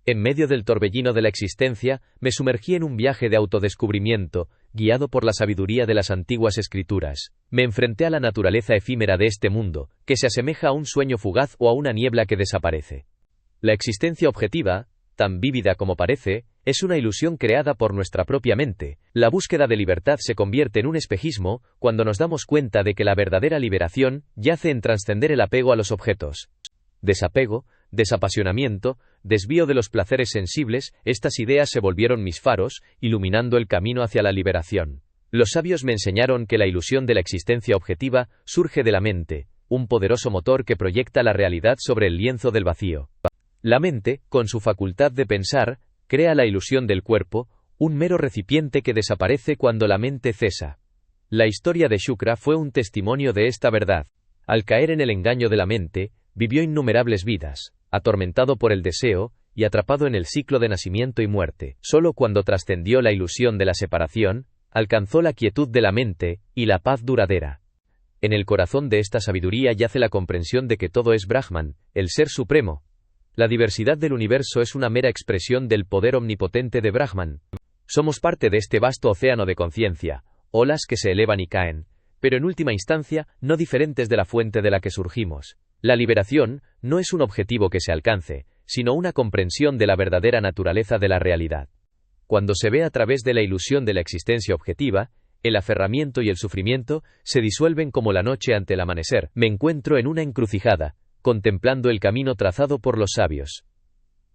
En medio del torbellino de la existencia, me sumergí en un viaje de autodescubrimiento, guiado por la sabiduría de las antiguas escrituras. Me enfrenté a la naturaleza efímera de este mundo, que se asemeja a un sueño fugaz o a una niebla que desaparece. La existencia objetiva, tan vívida como parece, es una ilusión creada por nuestra propia mente. La búsqueda de libertad se convierte en un espejismo cuando nos damos cuenta de que la verdadera liberación yace en trascender el apego a los objetos. Desapego, desapasionamiento, desvío de los placeres sensibles, estas ideas se volvieron mis faros, iluminando el camino hacia la liberación. Los sabios me enseñaron que la ilusión de la existencia objetiva surge de la mente, un poderoso motor que proyecta la realidad sobre el lienzo del vacío. La mente, con su facultad de pensar, crea la ilusión del cuerpo, un mero recipiente que desaparece cuando la mente cesa. La historia de Shukra fue un testimonio de esta verdad. Al caer en el engaño de la mente, vivió innumerables vidas, atormentado por el deseo, y atrapado en el ciclo de nacimiento y muerte. Solo cuando trascendió la ilusión de la separación, alcanzó la quietud de la mente, y la paz duradera. En el corazón de esta sabiduría yace la comprensión de que todo es Brahman, el Ser Supremo. La diversidad del universo es una mera expresión del poder omnipotente de Brahman. Somos parte de este vasto océano de conciencia, olas que se elevan y caen, pero en última instancia, no diferentes de la fuente de la que surgimos. La liberación no es un objetivo que se alcance, sino una comprensión de la verdadera naturaleza de la realidad. Cuando se ve a través de la ilusión de la existencia objetiva, el aferramiento y el sufrimiento se disuelven como la noche ante el amanecer. Me encuentro en una encrucijada, contemplando el camino trazado por los sabios.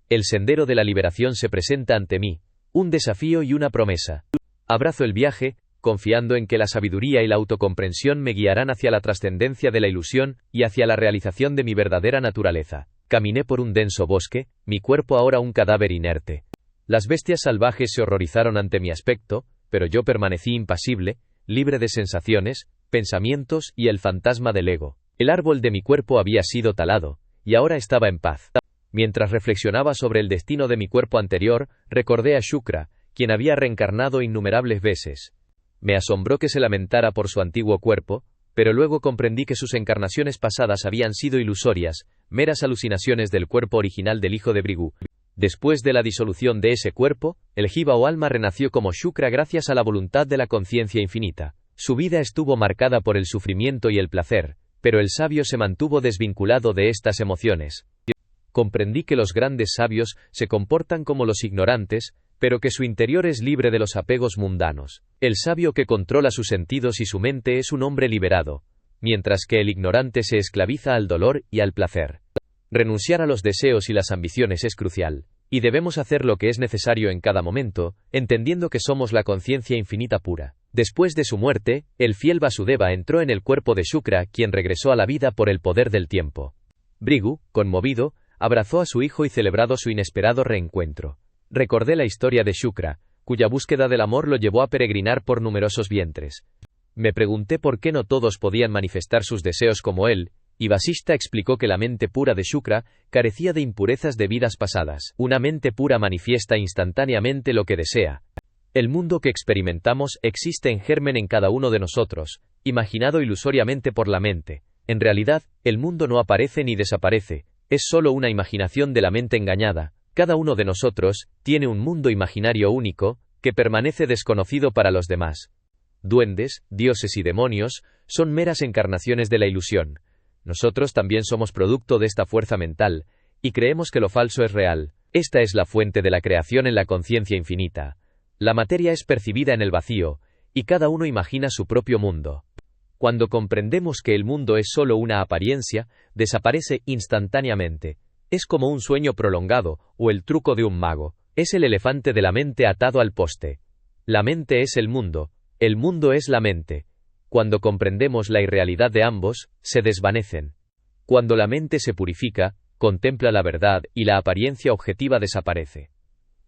El sendero de la liberación se presenta ante mí, un desafío y una promesa. Abrazo el viaje, confiando en que la sabiduría y la autocomprensión me guiarán hacia la trascendencia de la ilusión y hacia la realización de mi verdadera naturaleza. Caminé por un denso bosque, mi cuerpo ahora un cadáver inerte. Las bestias salvajes se horrorizaron ante mi aspecto, pero yo permanecí impasible, libre de sensaciones, pensamientos y el fantasma del ego. El árbol de mi cuerpo había sido talado, y ahora estaba en paz. Mientras reflexionaba sobre el destino de mi cuerpo anterior, recordé a Shukra, quien había reencarnado innumerables veces. Me asombró que se lamentara por su antiguo cuerpo, pero luego comprendí que sus encarnaciones pasadas habían sido ilusorias, meras alucinaciones del cuerpo original del hijo de Brigu. Después de la disolución de ese cuerpo, el jiva o alma renació como Shukra gracias a la voluntad de la conciencia infinita. Su vida estuvo marcada por el sufrimiento y el placer, pero el sabio se mantuvo desvinculado de estas emociones. Comprendí que los grandes sabios se comportan como los ignorantes, pero que su interior es libre de los apegos mundanos. El sabio que controla sus sentidos y su mente es un hombre liberado, mientras que el ignorante se esclaviza al dolor y al placer. Renunciar a los deseos y las ambiciones es crucial, y debemos hacer lo que es necesario en cada momento, entendiendo que somos la conciencia infinita pura. Después de su muerte, el fiel Vasudeva entró en el cuerpo de Shukra, quien regresó a la vida por el poder del tiempo. Brigu, conmovido, abrazó a su hijo y celebrado su inesperado reencuentro. Recordé la historia de Shukra, cuya búsqueda del amor lo llevó a peregrinar por numerosos vientres. Me pregunté por qué no todos podían manifestar sus deseos como él, y Vasishta explicó que la mente pura de Shukra carecía de impurezas de vidas pasadas. Una mente pura manifiesta instantáneamente lo que desea. El mundo que experimentamos existe en germen en cada uno de nosotros, imaginado ilusoriamente por la mente. En realidad, el mundo no aparece ni desaparece, es solo una imaginación de la mente engañada. Cada uno de nosotros tiene un mundo imaginario único, que permanece desconocido para los demás. Duendes, dioses y demonios son meras encarnaciones de la ilusión. Nosotros también somos producto de esta fuerza mental, y creemos que lo falso es real. Esta es la fuente de la creación en la conciencia infinita. La materia es percibida en el vacío, y cada uno imagina su propio mundo. Cuando comprendemos que el mundo es solo una apariencia, desaparece instantáneamente. Es como un sueño prolongado, o el truco de un mago. Es el elefante de la mente atado al poste. La mente es el mundo es la mente. Cuando comprendemos la irrealidad de ambos, se desvanecen. Cuando la mente se purifica, contempla la verdad y la apariencia objetiva desaparece.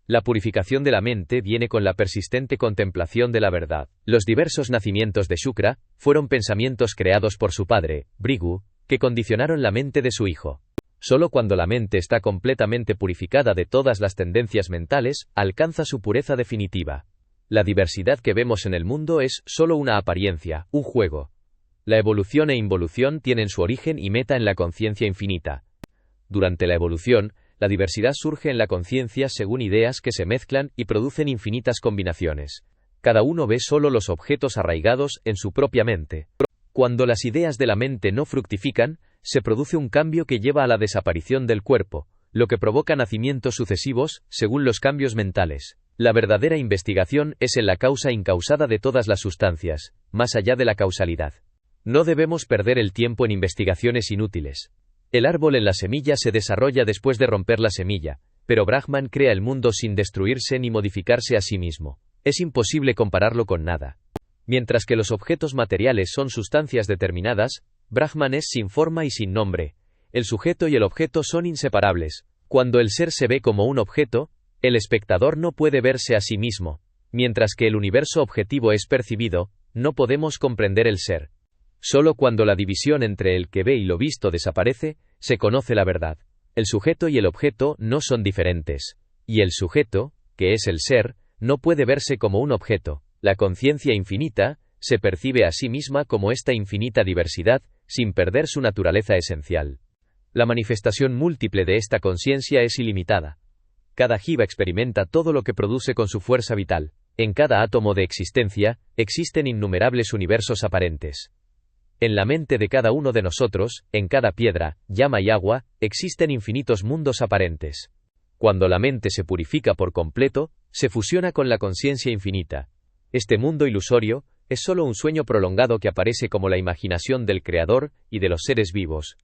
La purificación de la mente viene con la persistente contemplación de la verdad. Los diversos nacimientos de Shukra fueron pensamientos creados por su padre, Brigu, que condicionaron la mente de su hijo. Solo cuando la mente está completamente purificada de todas las tendencias mentales, alcanza su pureza definitiva. La diversidad que vemos en el mundo es solo una apariencia, un juego. La evolución e involución tienen su origen y meta en la conciencia infinita. Durante la evolución, La diversidad surge en la conciencia según ideas que se mezclan y producen infinitas combinaciones. Cada uno ve solo los objetos arraigados en su propia mente. Cuando las ideas de la mente no fructifican, se produce un cambio que lleva a la desaparición del cuerpo, lo que provoca nacimientos sucesivos, según los cambios mentales. La verdadera investigación es en la causa incausada de todas las sustancias, más allá de la causalidad. No debemos perder el tiempo en investigaciones inútiles. El árbol en la semilla se desarrolla después de romper la semilla, pero Brahman crea el mundo sin destruirse ni modificarse a sí mismo. Es imposible compararlo con nada. Mientras que los objetos materiales son sustancias determinadas, Brahman es sin forma y sin nombre. El sujeto y el objeto son inseparables. Cuando el ser se ve como un objeto, el espectador no puede verse a sí mismo. Mientras que el universo objetivo es percibido, no podemos comprender el ser. Solo cuando la división entre el que ve y lo visto desaparece, se conoce la verdad. El sujeto y el objeto no son diferentes. Y el sujeto, que es el ser, no puede verse como un objeto. La conciencia infinita se percibe a sí misma como esta infinita diversidad, sin perder su naturaleza esencial. La manifestación múltiple de esta conciencia es ilimitada. Cada jiva experimenta todo lo que produce con su fuerza vital. En cada átomo de existencia, existen innumerables universos aparentes. En la mente de cada uno de nosotros, en cada piedra, llama y agua, existen infinitos mundos aparentes. Cuando la mente se purifica por completo, se fusiona con la conciencia infinita. Este mundo ilusorio es solo un sueño prolongado que aparece como la imaginación del Creador y de los seres vivos.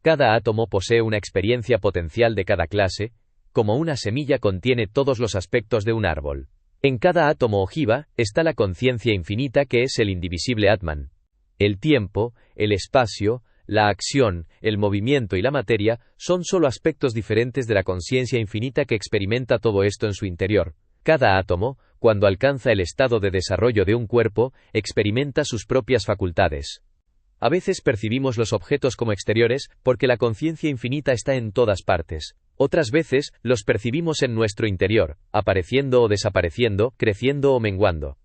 Cada átomo posee una experiencia potencial de cada clase, como una semilla contiene todos los aspectos de un árbol. En cada átomo o jiva está la conciencia infinita que es el indivisible Atman. El tiempo, el espacio, la acción, el movimiento y la materia son solo aspectos diferentes de la conciencia infinita que experimenta todo esto en su interior. Cada átomo, cuando alcanza el estado de desarrollo de un cuerpo, experimenta sus propias facultades. A veces percibimos los objetos como exteriores porque la conciencia infinita está en todas partes. Otras veces los percibimos en nuestro interior, apareciendo o desapareciendo, creciendo o menguando.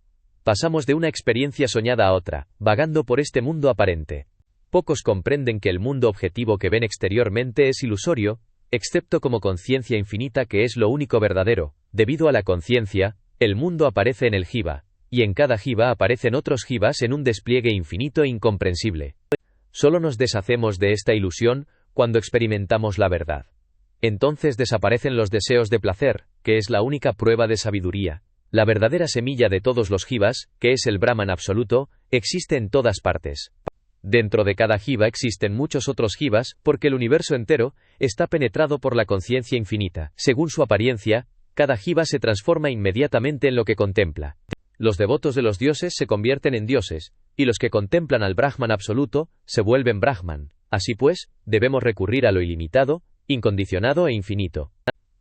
Pasamos de una experiencia soñada a otra, vagando por este mundo aparente. Pocos comprenden que el mundo objetivo que ven exteriormente es ilusorio, excepto como conciencia infinita que es lo único verdadero. Debido a la conciencia, el mundo aparece en el jiva, y en cada jiva aparecen otros jivas en un despliegue infinito e incomprensible. Solo nos deshacemos de esta ilusión cuando experimentamos la verdad. Entonces desaparecen los deseos de placer, que es la única prueba de sabiduría. La verdadera semilla de todos los jivas, que es el Brahman absoluto, existe en todas partes. Dentro de cada jiva existen muchos otros jivas, porque el universo entero está penetrado por la conciencia infinita. Según su apariencia, cada jiva se transforma inmediatamente en lo que contempla. Los devotos de los dioses se convierten en dioses, y los que contemplan al Brahman absoluto se vuelven Brahman. Así pues, debemos recurrir a lo ilimitado, incondicionado e infinito.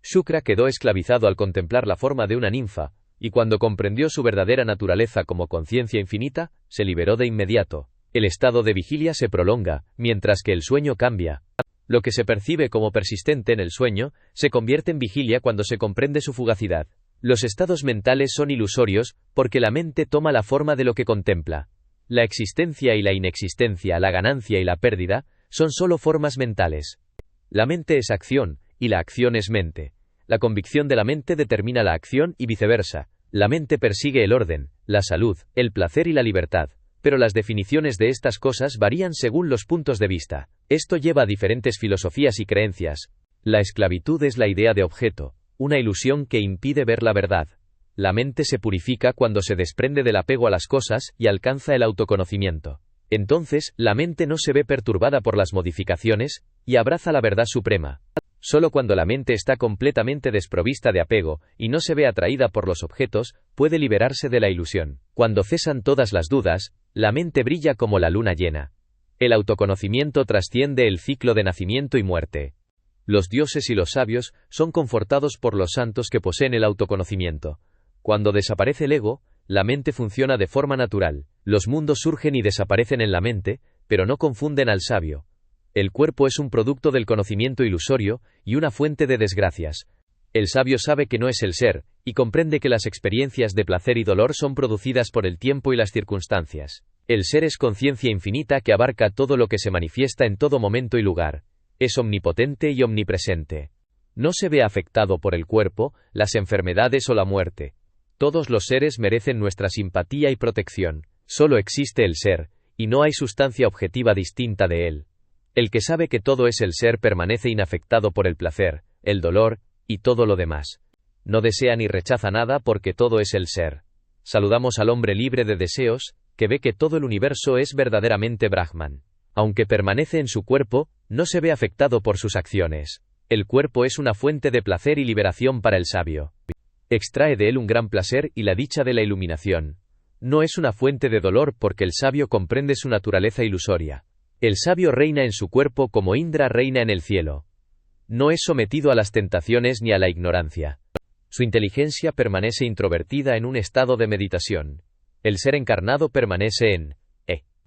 Shukra quedó esclavizado al contemplar la forma de una ninfa, y cuando comprendió su verdadera naturaleza como conciencia infinita, se liberó de inmediato. El estado de vigilia se prolonga, mientras que el sueño cambia. Lo que se percibe como persistente en el sueño, se convierte en vigilia cuando se comprende su fugacidad. Los estados mentales son ilusorios, porque la mente toma la forma de lo que contempla. La existencia y la inexistencia, la ganancia y la pérdida, son solo formas mentales. La mente es acción, y la acción es mente. La convicción de la mente determina la acción y viceversa. La mente persigue el orden, la salud, el placer y la libertad. Pero las definiciones de estas cosas varían según los puntos de vista. Esto lleva a diferentes filosofías y creencias. La esclavitud es la idea de objeto, una ilusión que impide ver la verdad. La mente se purifica cuando se desprende del apego a las cosas y alcanza el autoconocimiento. Entonces, la mente no se ve perturbada por las modificaciones, y abraza la verdad suprema. Solo cuando la mente está completamente desprovista de apego, y no se ve atraída por los objetos, puede liberarse de la ilusión. Cuando cesan todas las dudas, la mente brilla como la luna llena. El autoconocimiento trasciende el ciclo de nacimiento y muerte. Los dioses y los sabios son confortados por los santos que poseen el autoconocimiento. Cuando desaparece el ego, la mente funciona de forma natural. Los mundos surgen y desaparecen en la mente, pero no confunden al sabio. El cuerpo es un producto del conocimiento ilusorio y una fuente de desgracias. El sabio sabe que no es el ser, y comprende que las experiencias de placer y dolor son producidas por el tiempo y las circunstancias. El ser es conciencia infinita que abarca todo lo que se manifiesta en todo momento y lugar. Es omnipotente y omnipresente. No se ve afectado por el cuerpo, las enfermedades o la muerte. Todos los seres merecen nuestra simpatía y protección. Solo existe el ser, y no hay sustancia objetiva distinta de él. El que sabe que todo es el ser permanece inafectado por el placer, el dolor, y todo lo demás. No desea ni rechaza nada porque todo es el ser. Saludamos al hombre libre de deseos, que ve que todo el universo es verdaderamente Brahman. Aunque permanece en su cuerpo, no se ve afectado por sus acciones. El cuerpo es una fuente de placer y liberación para el sabio. Extrae de él un gran placer y la dicha de la iluminación. No es una fuente de dolor porque el sabio comprende su naturaleza ilusoria. El sabio reina en su cuerpo como Indra reina en el cielo. No es sometido a las tentaciones ni a la ignorancia. Su inteligencia permanece introvertida en un estado de meditación. El ser encarnado permanece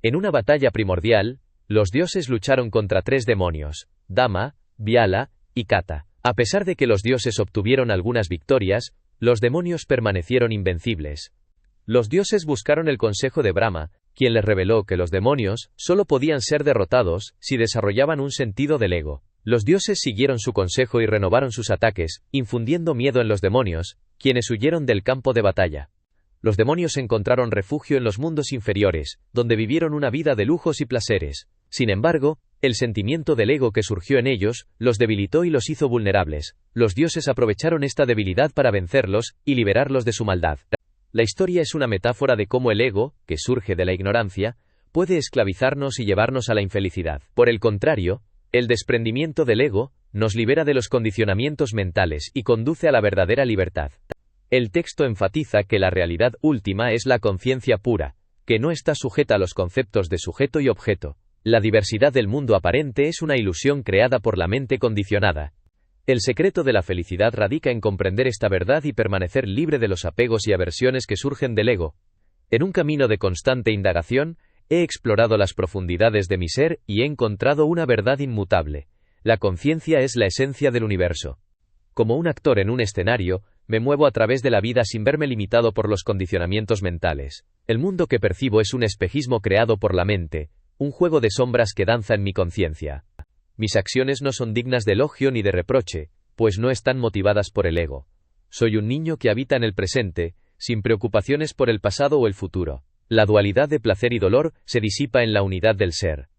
en una batalla primordial, los dioses lucharon contra 3 demonios, Dama, Vyala y Kata. A pesar de que los dioses obtuvieron algunas victorias, los demonios permanecieron invencibles. Los dioses buscaron el consejo de Brahma, quien les reveló que los demonios solo podían ser derrotados si desarrollaban un sentido del ego. Los dioses siguieron su consejo y renovaron sus ataques, infundiendo miedo en los demonios, quienes huyeron del campo de batalla. Los demonios encontraron refugio en los mundos inferiores, donde vivieron una vida de lujos y placeres. Sin embargo, el sentimiento del ego que surgió en ellos, los debilitó y los hizo vulnerables. Los dioses aprovecharon esta debilidad para vencerlos y liberarlos de su maldad. La historia es una metáfora de cómo el ego, que surge de la ignorancia, puede esclavizarnos y llevarnos a la infelicidad. Por el contrario, el desprendimiento del ego nos libera de los condicionamientos mentales y conduce a la verdadera libertad. El texto enfatiza que la realidad última es la conciencia pura, que no está sujeta a los conceptos de sujeto y objeto. La diversidad del mundo aparente es una ilusión creada por la mente condicionada. El secreto de la felicidad radica en comprender esta verdad y permanecer libre de los apegos y aversiones que surgen del ego. En un camino de constante indagación, he explorado las profundidades de mi ser y he encontrado una verdad inmutable. La conciencia es la esencia del universo. Como un actor en un escenario, me muevo a través de la vida sin verme limitado por los condicionamientos mentales. El mundo que percibo es un espejismo creado por la mente, un juego de sombras que danza en mi conciencia. Mis acciones no son dignas de elogio ni de reproche, pues no están motivadas por el ego. Soy un niño que habita en el presente, sin preocupaciones por el pasado o el futuro. La dualidad de placer y dolor se disipa en la unidad del ser.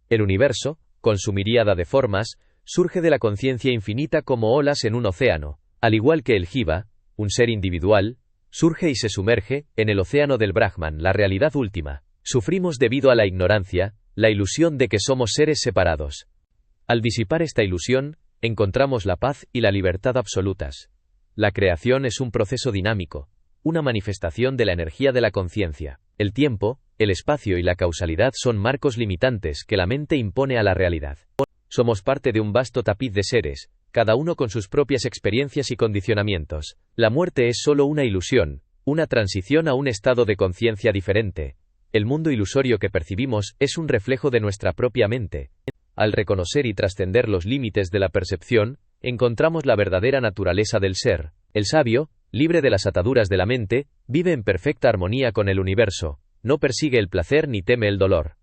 El universo, con su miríada de formas, surge de la conciencia infinita como olas en un océano, al igual que el Jiva, un ser individual, surge y se sumerge en el océano del Brahman, la realidad última. Sufrimos debido a la ignorancia, la ilusión de que somos seres separados. Al disipar esta ilusión, encontramos la paz y la libertad absolutas. La creación es un proceso dinámico, una manifestación de la energía de la conciencia. El tiempo, el espacio y la causalidad son marcos limitantes que la mente impone a la realidad. Somos parte de un vasto tapiz de seres, cada uno con sus propias experiencias y condicionamientos. La muerte es solo una ilusión, una transición a un estado de conciencia diferente. El mundo ilusorio que percibimos es un reflejo de nuestra propia mente. Al reconocer y trascender los límites de la percepción, encontramos la verdadera naturaleza del ser. El sabio, libre de las ataduras de la mente, vive en perfecta armonía con el universo, no persigue el placer ni teme el dolor.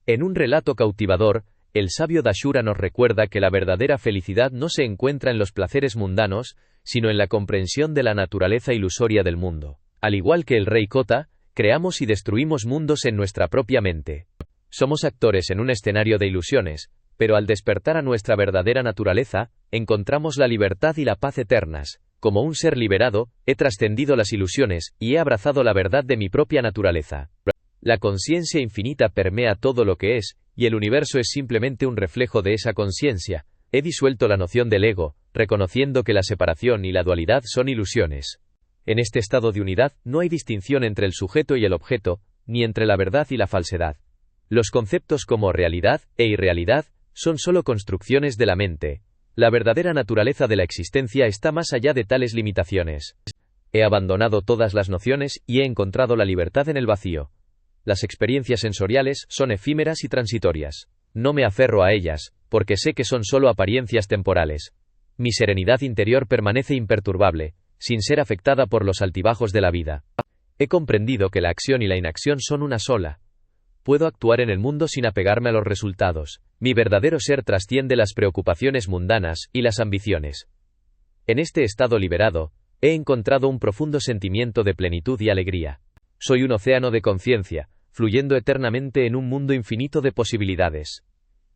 En un relato cautivador, el sabio Dashura nos recuerda que la verdadera felicidad no se encuentra en los placeres mundanos, sino en la comprensión de la naturaleza ilusoria del mundo. Al igual que el rey Kota, creamos y destruimos mundos en nuestra propia mente. Somos actores en un escenario de ilusiones, pero al despertar a nuestra verdadera naturaleza, encontramos la libertad y la paz eternas. Como un ser liberado, he trascendido las ilusiones y he abrazado la verdad de mi propia naturaleza. La conciencia infinita permea todo lo que es, y el universo es simplemente un reflejo de esa conciencia. He disuelto la noción del ego, reconociendo que la separación y la dualidad son ilusiones. En este estado de unidad, no hay distinción entre el sujeto y el objeto, ni entre la verdad y la falsedad. Los conceptos como realidad e irrealidad son solo construcciones de la mente. La verdadera naturaleza de la existencia está más allá de tales limitaciones. He abandonado todas las nociones y he encontrado la libertad en el vacío. Las experiencias sensoriales son efímeras y transitorias. No me aferro a ellas, porque sé que son solo apariencias temporales. Mi serenidad interior permanece imperturbable, sin ser afectada por los altibajos de la vida. He comprendido que la acción y la inacción son una sola. Puedo actuar en el mundo sin apegarme a los resultados. Mi verdadero ser trasciende las preocupaciones mundanas y las ambiciones. En este estado liberado, he encontrado un profundo sentimiento de plenitud y alegría. Soy un océano de conciencia, fluyendo eternamente en un mundo infinito de posibilidades.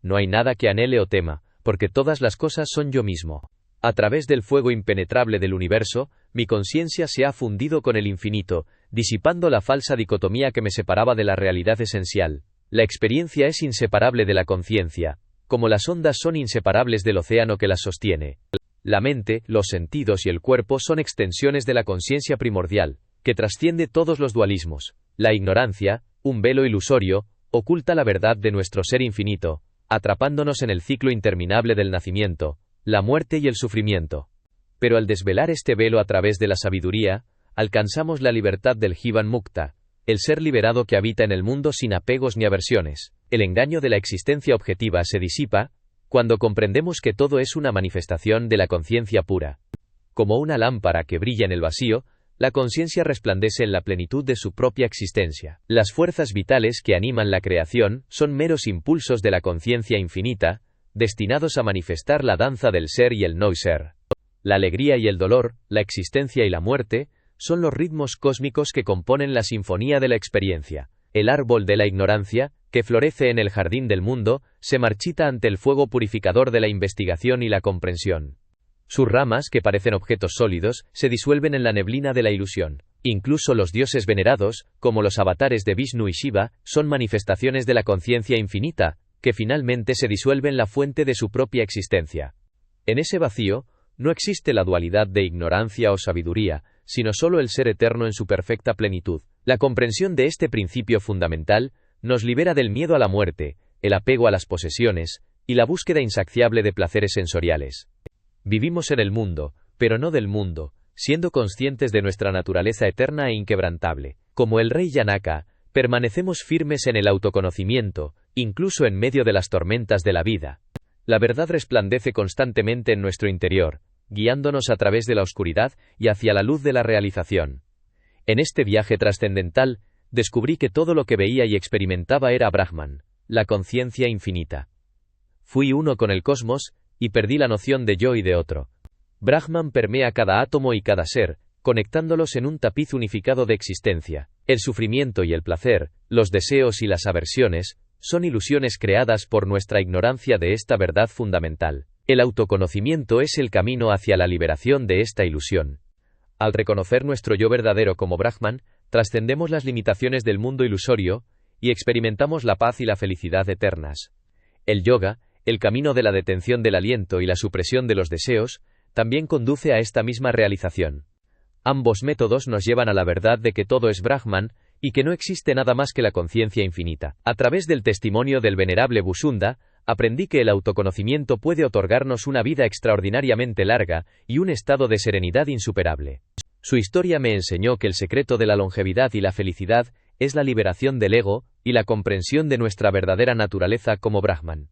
No hay nada que anhele o tema, porque todas las cosas son yo mismo. A través del fuego impenetrable del universo, mi conciencia se ha fundido con el infinito, disipando la falsa dicotomía que me separaba de la realidad esencial. La experiencia es inseparable de la conciencia, como las ondas son inseparables del océano que las sostiene. La mente, los sentidos y el cuerpo son extensiones de la conciencia primordial, que trasciende todos los dualismos. La ignorancia, un velo ilusorio, oculta la verdad de nuestro ser infinito, atrapándonos en el ciclo interminable del nacimiento, la muerte y el sufrimiento. Pero al desvelar este velo a través de la sabiduría, alcanzamos la libertad del Jivan Mukta, el ser liberado que habita en el mundo sin apegos ni aversiones. El engaño de la existencia objetiva se disipa cuando comprendemos que todo es una manifestación de la conciencia pura. Como una lámpara que brilla en el vacío, la conciencia resplandece en la plenitud de su propia existencia. Las fuerzas vitales que animan la creación son meros impulsos de la conciencia infinita, destinados a manifestar la danza del ser y el no ser. La alegría y el dolor, la existencia y la muerte, son los ritmos cósmicos que componen la sinfonía de la experiencia. El árbol de la ignorancia, que florece en el jardín del mundo, se marchita ante el fuego purificador de la investigación y la comprensión. Sus ramas, que parecen objetos sólidos, se disuelven en la neblina de la ilusión. Incluso los dioses venerados, como los avatares de Vishnu y Shiva, son manifestaciones de la conciencia infinita, que finalmente se disuelve en la fuente de su propia existencia. En ese vacío, no existe la dualidad de ignorancia o sabiduría, sino solo el ser eterno en su perfecta plenitud. La comprensión de este principio fundamental nos libera del miedo a la muerte, el apego a las posesiones, y la búsqueda insaciable de placeres sensoriales. Vivimos en el mundo, pero no del mundo, siendo conscientes de nuestra naturaleza eterna e inquebrantable. Como el rey Janaka, permanecemos firmes en el autoconocimiento, incluso en medio de las tormentas de la vida. La verdad resplandece constantemente en nuestro interior, guiándonos a través de la oscuridad y hacia la luz de la realización. En este viaje trascendental, descubrí que todo lo que veía y experimentaba era Brahman, la conciencia infinita. Fui uno con el cosmos, y perdí la noción de yo y de otro. Brahman permea cada átomo y cada ser, conectándolos en un tapiz unificado de existencia. El sufrimiento y el placer, los deseos y las aversiones, son ilusiones creadas por nuestra ignorancia de esta verdad fundamental. El autoconocimiento es el camino hacia la liberación de esta ilusión. Al reconocer nuestro yo verdadero como Brahman, trascendemos las limitaciones del mundo ilusorio, y experimentamos la paz y la felicidad eternas. El yoga, el camino de la detención del aliento y la supresión de los deseos, también conduce a esta misma realización. Ambos métodos nos llevan a la verdad de que todo es Brahman, y que no existe nada más que la conciencia infinita. A través del testimonio del venerable Busunda, aprendí que el autoconocimiento puede otorgarnos una vida extraordinariamente larga y un estado de serenidad insuperable. Su historia me enseñó que el secreto de la longevidad y la felicidad es la liberación del ego y la comprensión de nuestra verdadera naturaleza como Brahman.